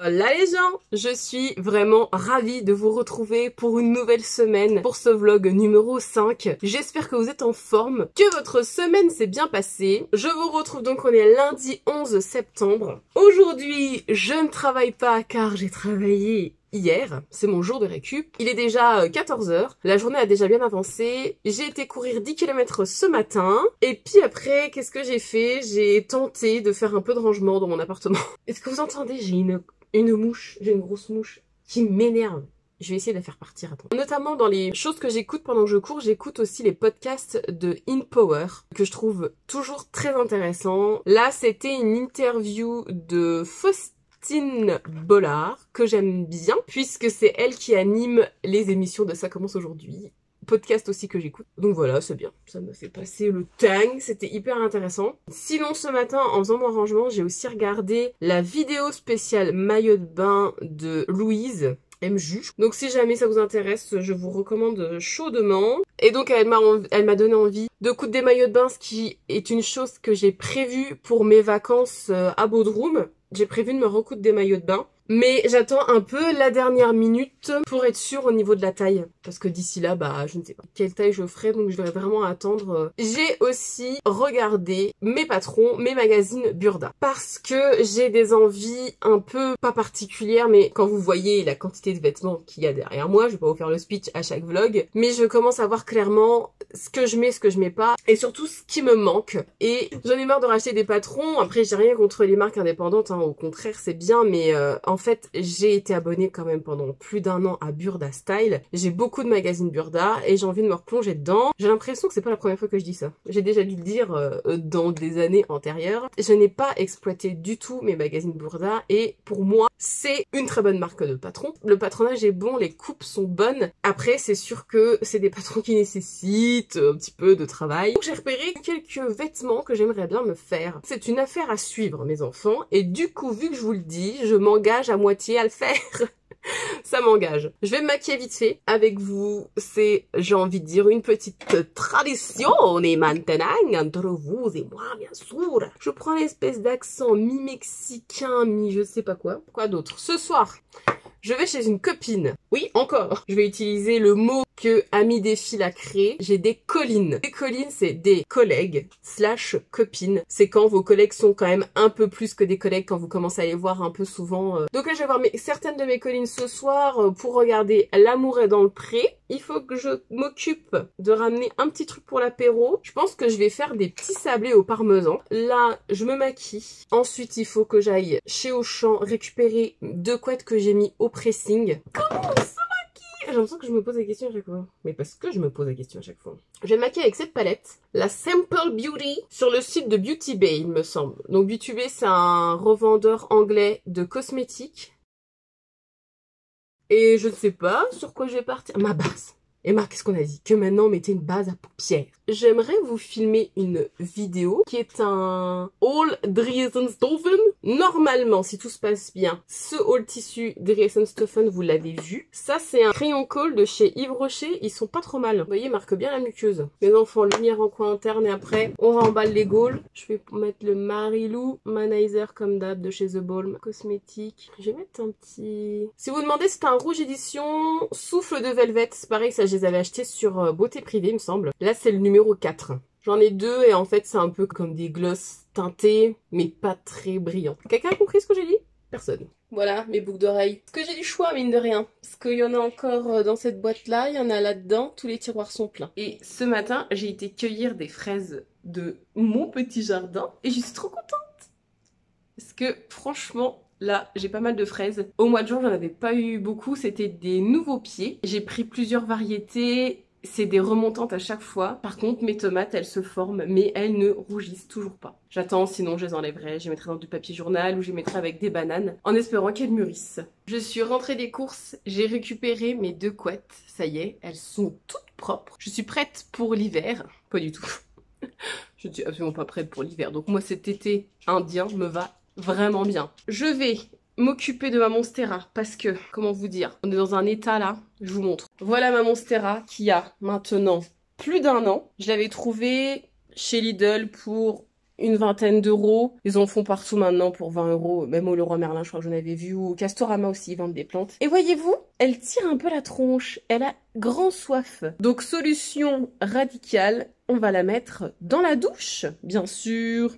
Là les gens, je suis vraiment ravie de vous retrouver pour une nouvelle semaine, pour ce vlog numéro 5. J'espère que vous êtes en forme, que votre semaine s'est bien passée. Je vous retrouve donc, on est lundi 11 septembre. Aujourd'hui, je ne travaille pas car j'ai travaillé hier, c'est mon jour de récup. Il est déjà 14h, la journée a déjà bien avancé. J'ai été courir 10 km ce matin. Et puis après, qu'est-ce que j'ai fait? J'ai tenté de faire un peu de rangement dans mon appartement. Est-ce que vous entendez? J'ai une mouche, j'ai une grosse mouche qui m'énerve. Je vais essayer de la faire partir, attends. Notamment dans les choses que j'écoute pendant que je cours, j'écoute aussi les podcasts de InPower, que je trouve toujours très intéressants. Là, c'était une interview de Faustine Bollard, que j'aime bien, puisque c'est elle qui anime les émissions de Ça commence aujourd'hui. Podcast aussi que j'écoute. Donc voilà, c'est bien. Ça me fait passer le temps. C'était hyper intéressant. Sinon, ce matin, en faisant mon rangement, j'ai aussi regardé la vidéo spéciale maillot de bain de Louise MJU. Donc si jamais ça vous intéresse, je vous recommande chaudement. Et donc elle m'a donné envie de coudre des maillots de bain, ce qui est une chose que j'ai prévue pour mes vacances à Bodrum. J'ai prévu de me recoudre des maillots de bain. Mais j'attends un peu la dernière minute pour être sûre au niveau de la taille. Parce que d'ici là, bah, je ne sais pas quelle taille je ferai, donc je devrais vraiment attendre. J'ai aussi regardé mes patrons, mes magazines Burda. Parce que j'ai des envies un peu, pas particulières, mais quand vous voyez la quantité de vêtements qu'il y a derrière moi, je vais pas vous faire le speech à chaque vlog, mais je commence à voir clairement ce que je mets, ce que je mets pas, et surtout ce qui me manque. Et j'en ai marre de racheter des patrons. Après, j'ai rien contre les marques indépendantes, hein, au contraire, c'est bien, mais en fait, j'ai été abonnée quand même pendant plus d'1 an à Burda Style. J'ai beaucoup de magazines Burda et j'ai envie de me replonger dedans. J'ai l'impression que c'est pas la première fois que je dis ça. J'ai déjà dû le dire dans des années antérieures. Je n'ai pas exploité du tout mes magazines Burda et pour moi, c'est une très bonne marque de patron. Le patronage est bon, les coupes sont bonnes. Après, c'est sûr que c'est des patrons qui nécessitent un petit peu de travail. Donc j'ai repéré quelques vêtements que j'aimerais bien me faire. C'est une affaire à suivre, mes enfants. Et du coup, vu que je vous le dis, je m'engage à moitié à le faire. Ça m'engage. Je vais me maquiller vite fait avec vous. C'est, j'ai envie de dire, une petite tradition et maintenant entre vous et moi, bien sûr. Je prends l'espèce d'accent mi-mexicain, mi-je sais pas quoi. Quoi d'autre? Ce soir, je vais chez une copine. Oui, encore. Je vais utiliser le mot que Ami des Fils a créé. J'ai des collines. Des collines, c'est des collègues / copines. C'est quand vos collègues sont quand même un peu plus que des collègues, quand vous commencez à les voir un peu souvent. Donc là, je vais voir certaines de mes collines ce soir pour regarder L'amour est dans le pré. Il faut que je m'occupe de ramener un petit truc pour l'apéro. Je pense que je vais faire des petits sablés au parmesan. Là, je me maquille. Ensuite, il faut que j'aille chez Auchan récupérer 2 couettes que j'ai mis au pressing. Comment on se maquille? J'ai l'impression que je me pose la question à chaque fois. Mais parce que je me pose la question à chaque fois. Je vais me maquiller avec cette palette. La Simple Beauty sur le site de Beauty Bay, il me semble. Donc Beauty Bay, c'est un revendeur anglais de cosmétiques. Et je ne sais pas sur quoi je vais partir. Ma base. Et Marc, qu'est-ce qu'on a dit? Que maintenant on mettait une base à paupières. J'aimerais vous filmer une vidéo qui est un haul Dresdenstoffen. Normalement, si tout se passe bien, ce haul tissu Dresdenstoffen, vous l'avez vu. Ça, c'est un crayon colle de chez Yves Rocher. Ils sont pas trop mal. Vous voyez, il marque bien la muqueuse. Mes enfants, lumière en coin interne et après, on remballe les gaules. Je vais mettre le Marilou Manizer comme d'hab de chez The Balm. Cosmétique. Je vais mettre un petit... Si vous demandez, c'est un rouge édition Souffle de Velvet. C'est pareil, ça je les avais achetés sur Beauté Privée, il me semble. Là, c'est le numéro 4. J'en ai 2 et en fait, c'est un peu comme des gloss teintés, mais pas très brillants. Quelqu'un a compris ce que j'ai dit? Personne. Voilà, mes boucles d'oreilles. Est-ce que j'ai du choix, mine de rien? Parce qu'il y en a encore dans cette boîte-là, il y en a là-dedans, tous les tiroirs sont pleins. Et ce matin, j'ai été cueillir des fraises de mon petit jardin et je suis trop contente. Parce que, franchement... Là, j'ai pas mal de fraises. Au mois de juin, j'en avais pas eu beaucoup. C'était des nouveaux pieds. J'ai pris plusieurs variétés. C'est des remontantes à chaque fois. Par contre, mes tomates, elles se forment, mais elles ne rougissent toujours pas. J'attends, sinon je les enlèverai. Je les mettrai dans du papier journal ou je les mettrai avec des bananes en espérant qu'elles mûrissent. Je suis rentrée des courses. J'ai récupéré mes 2 couettes. Ça y est, elles sont toutes propres. Je suis prête pour l'hiver. Pas du tout. Je ne suis absolument pas prête pour l'hiver. Donc moi, cet été indien me va vraiment bien. Je vais m'occuper de ma Monstera parce que, comment vous dire, on est dans un état là, je vous montre. Voilà ma Monstera qui a maintenant plus d'1 an. Je l'avais trouvée chez Lidl pour une vingtaine d'euros. Ils en font partout maintenant pour 20 euros. Même au Leroy Merlin, je crois que j'en avais vu. Ou au Castorama aussi, ils vendent des plantes. Et voyez-vous, elle tire un peu la tronche. Elle a grand soif. Donc solution radicale, on va la mettre dans la douche, bien sûr.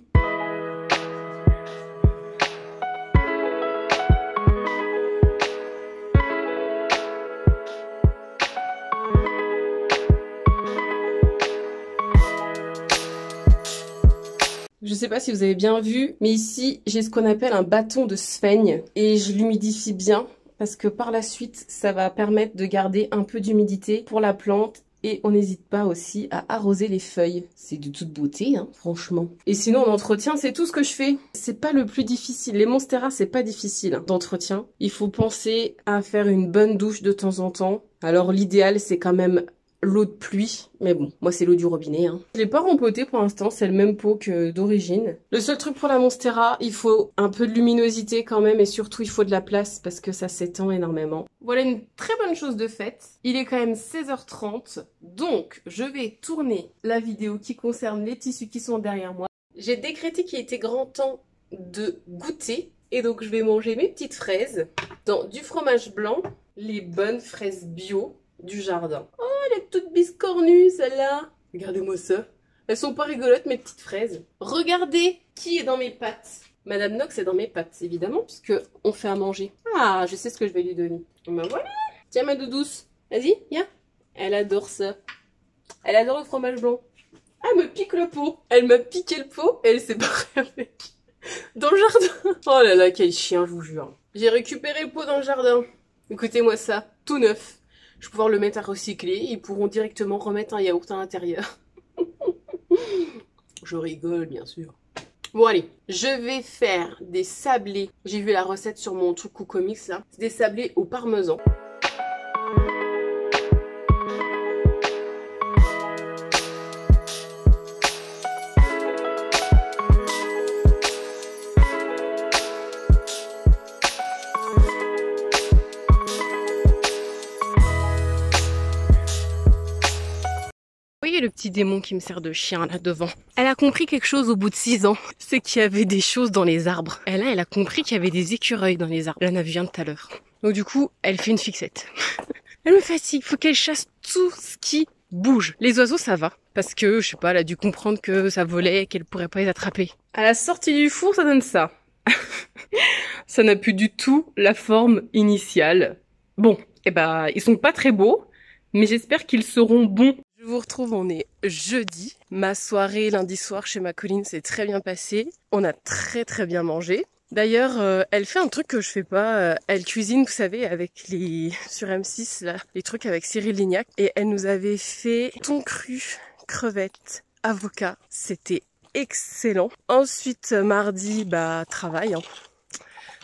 Je sais pas si vous avez bien vu, mais ici, j'ai ce qu'on appelle un bâton de sphaigne et je l'humidifie bien parce que par la suite, ça va permettre de garder un peu d'humidité pour la plante et on n'hésite pas aussi à arroser les feuilles. C'est de toute beauté, hein, franchement. Et sinon, en entretien, c'est tout ce que je fais. C'est pas le plus difficile. Les monstera, c'est pas difficile d'entretien. Il faut penser à faire une bonne douche de temps en temps. Alors l'idéal, c'est quand même l'eau de pluie, mais bon, moi c'est l'eau du robinet. Hein. Je l'ai pas rempoté pour l'instant, c'est le même pot que d'origine. Le seul truc pour la monstera, il faut un peu de luminosité quand même et surtout il faut de la place parce que ça s'étend énormément. Voilà une très bonne chose de faite. Il est quand même 16h30, donc je vais tourner la vidéo qui concerne les tissus qui sont derrière moi. J'ai décrété qu'il était grand temps de goûter et donc je vais manger mes petites fraises dans du fromage blanc, les bonnes fraises bio du jardin. Oh, elle est toute biscornue, celle-là. Regardez-moi ça. Elles sont pas rigolotes, mes petites fraises. Regardez qui est dans mes pâtes. Madame Knox est dans mes pâtes, évidemment, puisque on fait à manger. Ah, je sais ce que je vais lui donner. Ben voilà. Tiens, ma doudouce. Vas-y, viens. Elle adore ça. Elle adore le fromage blanc. Ah, elle me pique le pot. Elle m'a piqué le pot et elle s'est barrée avec. Dans le jardin. Oh là là, quel chien, je vous jure. J'ai récupéré le pot dans le jardin. Écoutez-moi ça, tout neuf. Je vais pouvoir le mettre à recycler. Ils pourront directement remettre un yaourt à l'intérieur. Je rigole, bien sûr. Bon, allez. Je vais faire des sablés. J'ai vu la recette sur mon truc Comics, là. C'est des sablés au parmesan. Vous voyez le petit démon qui me sert de chien là devant. Elle a compris quelque chose au bout de 6 ans. C'est qu'il y avait des choses dans les arbres. Et là, elle a compris qu'il y avait des écureuils dans les arbres. Elle en a vu un tout à l'heure. Donc du coup, elle fait une fixette. Elle me fatigue. Faut qu'elle chasse tout ce qui bouge. Les oiseaux, ça va. Parce que, je sais pas, elle a dû comprendre que ça volait et qu'elle pourrait pas les attraper. À la sortie du four, ça donne ça. Ça n'a plus du tout la forme initiale. Bon, eh ben, ils sont pas très beaux, mais j'espère qu'ils seront bons. Je vous retrouve, on est jeudi. Ma soirée lundi soir chez ma Colline s'est très bien passée. On a très bien mangé. D'ailleurs, elle fait un truc que je fais pas. Elle cuisine, vous savez, avec sur M6, là, les trucs avec Cyril Lignac. Et elle nous avait fait thon cru, crevettes, avocat. C'était excellent. Ensuite, mardi, travail. Hein.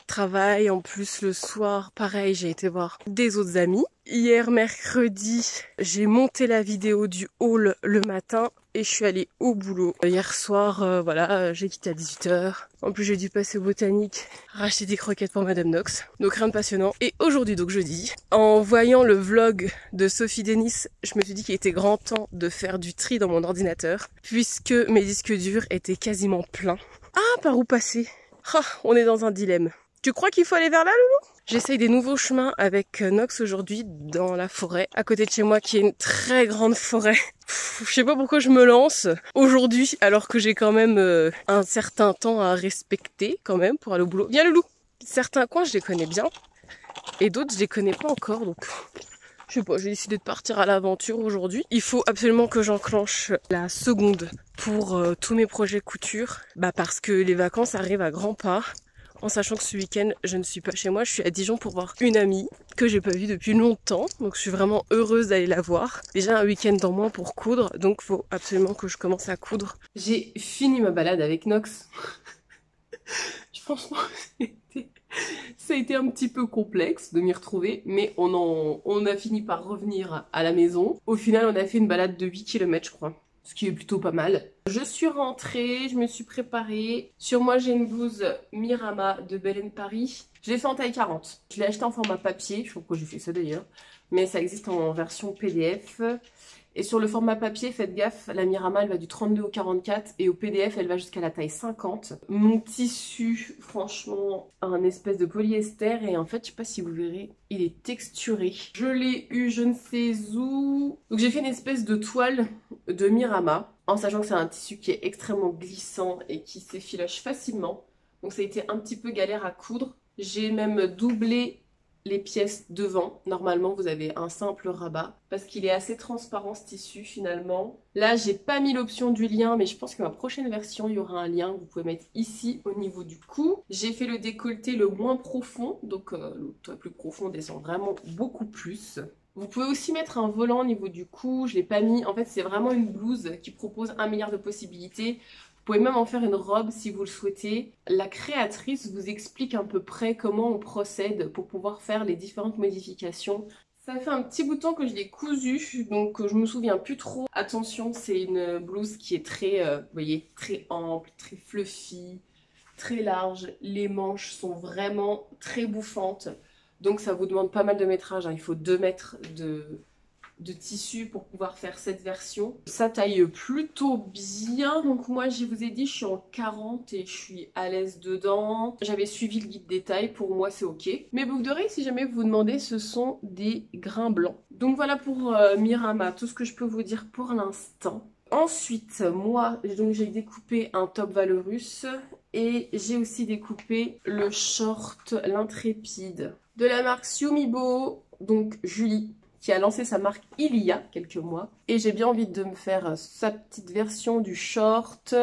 Travail, en plus le soir, pareil, j'ai été voir des autres amis. Hier, mercredi, j'ai monté la vidéo du haul le matin et je suis allée au boulot. Hier soir, voilà, j'ai quitté à 18h. En plus, j'ai dû passer au botanique, racheter des croquettes pour Madame Knox. Donc rien de passionnant. Et aujourd'hui, donc jeudi, en voyant le vlog de Sophie Denis, je me suis dit qu'il était grand temps de faire du tri dans mon ordinateur, puisque mes disques durs étaient quasiment pleins. Ah, par où passer? Ah, on est dans un dilemme. Tu crois qu'il faut aller vers là, Loulou? J'essaye des nouveaux chemins avec Knox aujourd'hui dans la forêt, à côté de chez moi, qui est une très grande forêt. Je sais pas pourquoi je me lance aujourd'hui, alors que j'ai quand même un certain temps à respecter quand même pour aller au boulot. Viens, Loulou! Certains coins, je les connais bien, et d'autres, je les connais pas encore, donc je sais pas, j'ai décidé de partir à l'aventure aujourd'hui. Il faut absolument que j'enclenche la seconde pour tous mes projets couture, parce que les vacances arrivent à grands pas. En sachant que ce week-end, je ne suis pas chez moi, je suis à Dijon pour voir une amie que j'ai pas vue depuis longtemps. Donc je suis vraiment heureuse d'aller la voir. Déjà un week-end en moins pour coudre, donc faut absolument que je commence à coudre. J'ai fini ma balade avec Knox. Franchement, ça a été un petit peu complexe de m'y retrouver, mais on a fini par revenir à la maison. Au final, on a fait une balade de 8 km, je crois. Ce qui est plutôt pas mal. Je suis rentrée, je me suis préparée. Sur moi, j'ai une blouse Mirama de Belen Paris. Je l'ai fait en taille 40. Je l'ai acheté en format papier, je sais pas pourquoi j'ai fait ça d'ailleurs. Mais ça existe en version PDF. Et sur le format papier, faites gaffe, la Mirama, elle va du 32 au 44 et au PDF, elle va jusqu'à la taille 50. Mon tissu, franchement, un espèce de polyester et en fait, je sais pas si vous verrez, il est texturé. Je l'ai eu je ne sais où. Donc j'ai fait une espèce de toile de Mirama, en sachant que c'est un tissu qui est extrêmement glissant et qui s'effiloche facilement. Donc ça a été un petit peu galère à coudre. J'ai même doublé les pièces devant. Normalement, vous avez un simple rabat parce qu'il est assez transparent ce tissu finalement. Là, j'ai pas mis l'option du lien, mais je pense que ma prochaine version, il y aura un lien que vous pouvez mettre ici au niveau du cou. J'ai fait le décolleté le moins profond, donc le toit plus profond descend vraiment beaucoup plus. Vous pouvez aussi mettre un volant au niveau du cou, je l'ai pas mis. En fait, c'est vraiment une blouse qui propose 1 milliard de possibilités. Vous pouvez même en faire une robe si vous le souhaitez. La créatrice vous explique à peu près comment on procède pour pouvoir faire les différentes modifications. Ça fait un petit bout de temps que je l'ai cousu, donc je me souviens plus trop. Attention, c'est une blouse qui est très, vous voyez, très ample, très fluffy, très large. Les manches sont vraiment très bouffantes, donc ça vous demande pas mal de métrage, hein. Il faut 2 mètres de tissu pour pouvoir faire cette version. Ça taille plutôt bien, donc moi je vous ai dit je suis en 40 et je suis à l'aise dedans. J'avais suivi le guide des tailles, pour moi c'est ok. Mes boucles d'oreilles, si jamais vous vous demandez, ce sont des grains blancs. Donc voilà pour Mirama, tout ce que je peux vous dire pour l'instant. Ensuite, moi j'ai découpé un top Valorus et j'ai aussi découpé le short, l'intrépide de la marque Xiumibo, donc Julie, qui a lancé sa marque il y a quelques mois. Et j'ai bien envie de me faire sa petite version du short,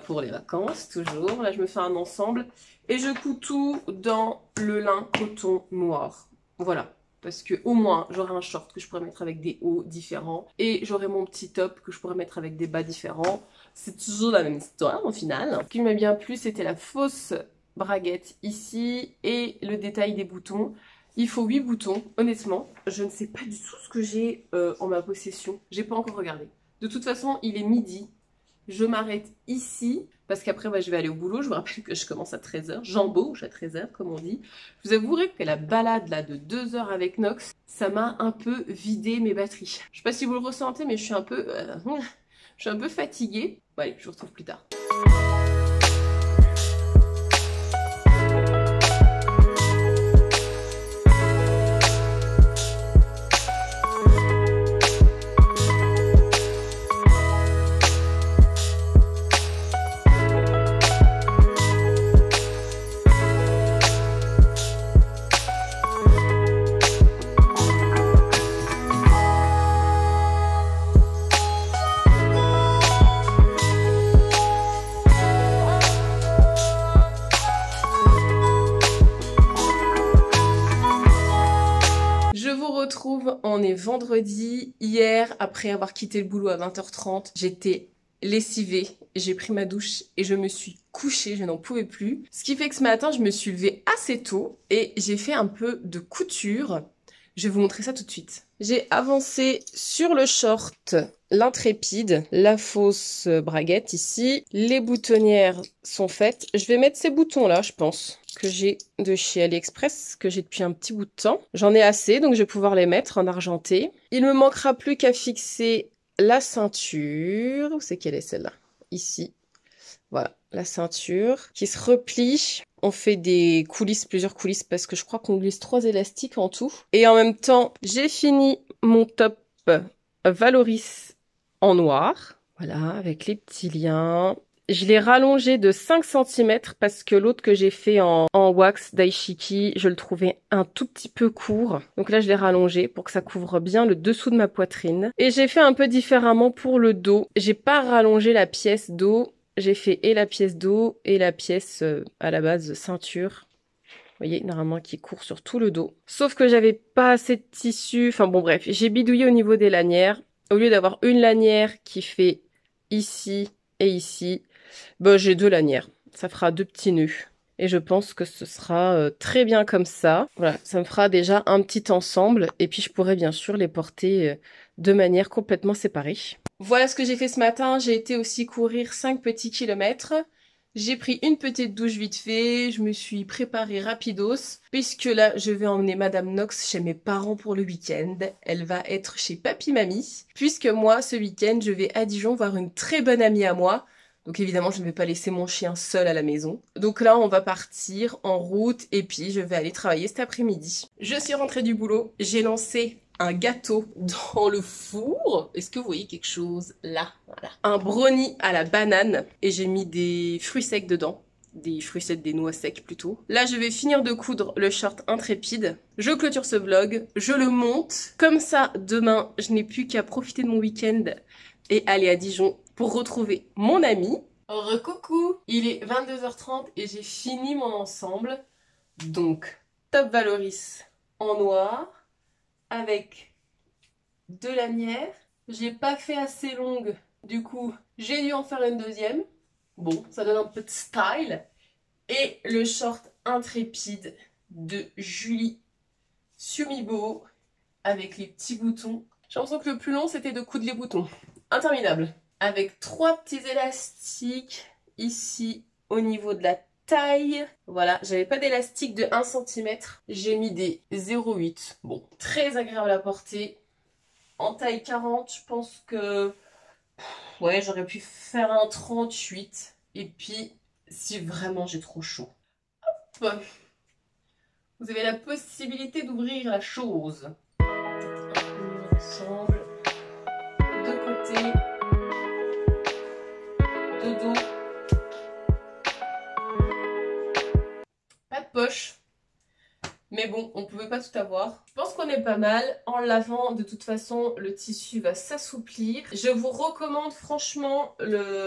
pour les vacances, toujours. Là, je me fais un ensemble. Et je couds tout dans le lin coton noir. Voilà. Parce que au moins, j'aurai un short que je pourrais mettre avec des hauts différents. Et j'aurai mon petit top que je pourrais mettre avec des bas différents. C'est toujours la même histoire, au final. Ce qui m'a bien plu, c'était la fausse braguette ici et le détail des boutons. Il faut 8 boutons, honnêtement. Je ne sais pas du tout ce que j'ai en ma possession. J'ai pas encore regardé. De toute façon, il est midi. Je m'arrête ici parce qu'après, je vais aller au boulot. Je vous rappelle que je commence à 13 h. J'embauche à 13 h, comme on dit. Je vous avouerai que la balade là de 2 heures avec Nox, ça m'a un peu vidé mes batteries. Je sais pas si vous le ressentez, mais je suis un peu fatiguée. Bon, allez, je vous retrouve plus tard. On est vendredi. Hier, après avoir quitté le boulot à 20 h 30, j'étais lessivée, j'ai pris ma douche et je me suis couchée, je n'en pouvais plus. Ce qui fait que ce matin, je me suis levée assez tôt et j'ai fait un peu de couture. Je vais vous montrer ça tout de suite. J'ai avancé sur le short, l'intrépide, la fausse braguette ici. Les boutonnières sont faites. Je vais mettre ces boutons-là, je pense, que j'ai de chez AliExpress, que j'ai depuis un petit bout de temps. J'en ai assez, donc je vais pouvoir les mettre en argenté. Il ne me manquera plus qu'à fixer la ceinture. Où c'est qu'elle est celle-là? Ici. Voilà, la ceinture qui se replie. On fait des coulisses, plusieurs coulisses, parce que je crois qu'on glisse 3 élastiques en tout. Et en même temps, j'ai fini mon top Valoris en noir. Voilà, avec les petits liens. Je l'ai rallongé de 5 cm parce que l'autre que j'ai fait en wax Daishiki, je le trouvais un tout petit peu court. Donc là, je l'ai rallongé pour que ça couvre bien le dessous de ma poitrine. Et j'ai fait un peu différemment pour le dos. J'ai pas rallongé la pièce dos. J'ai fait et la pièce dos et la pièce à la base ceinture. Vous voyez, normalement qui court sur tout le dos. Sauf que j'avais pas assez de tissu. Enfin bon bref, j'ai bidouillé au niveau des lanières. Au lieu d'avoir une lanière qui fait ici et ici, j'ai 2 lanières. Ça fera 2 petits nœuds. Et je pense que ce sera très bien comme ça. Voilà, ça me fera déjà un petit ensemble. Et puis je pourrais bien sûr les porter de manière complètement séparée. Voilà ce que j'ai fait ce matin. J'ai été aussi courir 5 petits kilomètres. J'ai pris une petite douche vite fait, je me suis préparée rapidos, puisque là, je vais emmener Madame Knox chez mes parents pour le week-end. Elle va être chez Papy-Mamie, puisque moi, ce week-end, je vais à Dijon voir une très bonne amie à moi. Donc évidemment, je ne vais pas laisser mon chien seul à la maison. Donc là, on va partir en route, et puis je vais aller travailler cet après-midi. Je suis rentrée du boulot, j'ai lancé un gâteau dans le four. Est-ce que vous voyez quelque chose là? Voilà. Un brownie à la banane et j'ai mis des fruits secs dedans. Des fruits secs, des noix secs plutôt. Là, je vais finir de coudre le short intrépide. Je clôture ce vlog, je le monte. Comme ça, demain, je n'ai plus qu'à profiter de mon week-end et aller à Dijon pour retrouver mon ami. Recoucou! Il est 22h30 et j'ai fini mon ensemble. Donc, Top Valoris en noir, avec de lanière. J'ai pas fait assez longue, du coup j'ai dû en faire une deuxième. Bon, ça donne un peu de style. Et le short intrépide de Julie Sumibo avec les petits boutons. J'ai l'impression que le plus long c'était de coudre les boutons. Interminable. Avec 3 petits élastiques ici au niveau de la taille. Voilà, j'avais pas d'élastique de 1 cm. J'ai mis des 0,8. Bon, très agréable à porter. En taille 40, je pense que... ouais, j'aurais pu faire un 38. Et puis, si vraiment j'ai trop chaud. Hop. Vous avez la possibilité d'ouvrir la chose. Ensemble. De côté. De dos. Pas de poche. Mais bon, on pouvait pas tout avoir. Je pense qu'on est pas mal. En lavant, de toute façon, le tissu va s'assouplir. Je vous recommande franchement,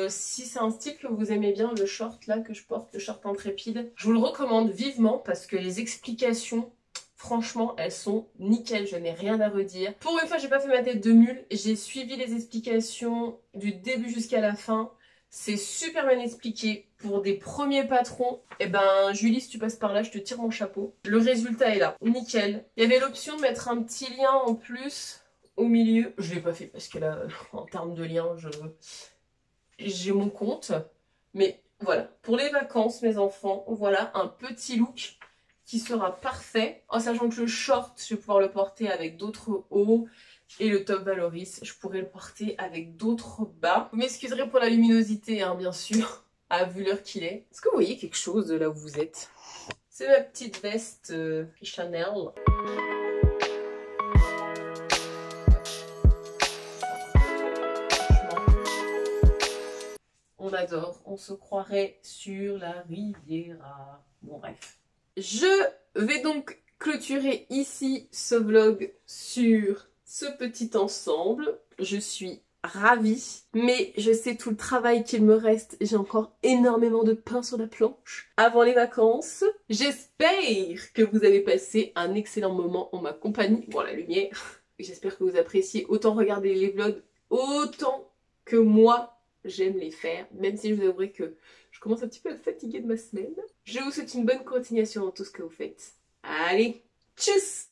si c'est un style que vous aimez bien, le short là que je porte, le short intrépide, je vous le recommande vivement parce que les explications, franchement, elles sont nickel. Je n'ai rien à redire. Pour une fois, j'ai pas fait ma tête de mule. J'ai suivi les explications du début jusqu'à la fin. C'est super bien expliqué. Pour des premiers patrons, eh ben Julie, si tu passes par là, je te tire mon chapeau. Le résultat est là, nickel. Il y avait l'option de mettre un petit lien en plus au milieu. Je l'ai pas fait parce que là, en termes de lien, j'ai mon compte. Mais voilà, pour les vacances, mes enfants, voilà un petit look qui sera parfait. En sachant que le short, je vais pouvoir le porter avec d'autres hauts. Et le top Valoris, je pourrais le porter avec d'autres bas. Vous m'excuserez pour la luminosité, hein, bien sûr, à vu l'heure qu'il est. Est-ce que vous voyez quelque chose de là où vous êtes? C'est ma petite veste Chanel. On adore, on se croirait sur la Riviera. Bon bref. Je vais donc clôturer ici ce vlog sur ce petit ensemble. Je suis ravie, mais je sais tout le travail qu'il me reste. J'ai encore énormément de pain sur la planche avant les vacances. J'espère que vous avez passé un excellent moment en ma compagnie. Bon, la lumière. J'espère que vous appréciez autant regarder les vlogs, autant que moi j'aime les faire, même si je vous avouerai que je commence un petit peu à être fatiguée de ma semaine. Je vous souhaite une bonne continuation dans tout ce que vous faites. Allez, tchuss!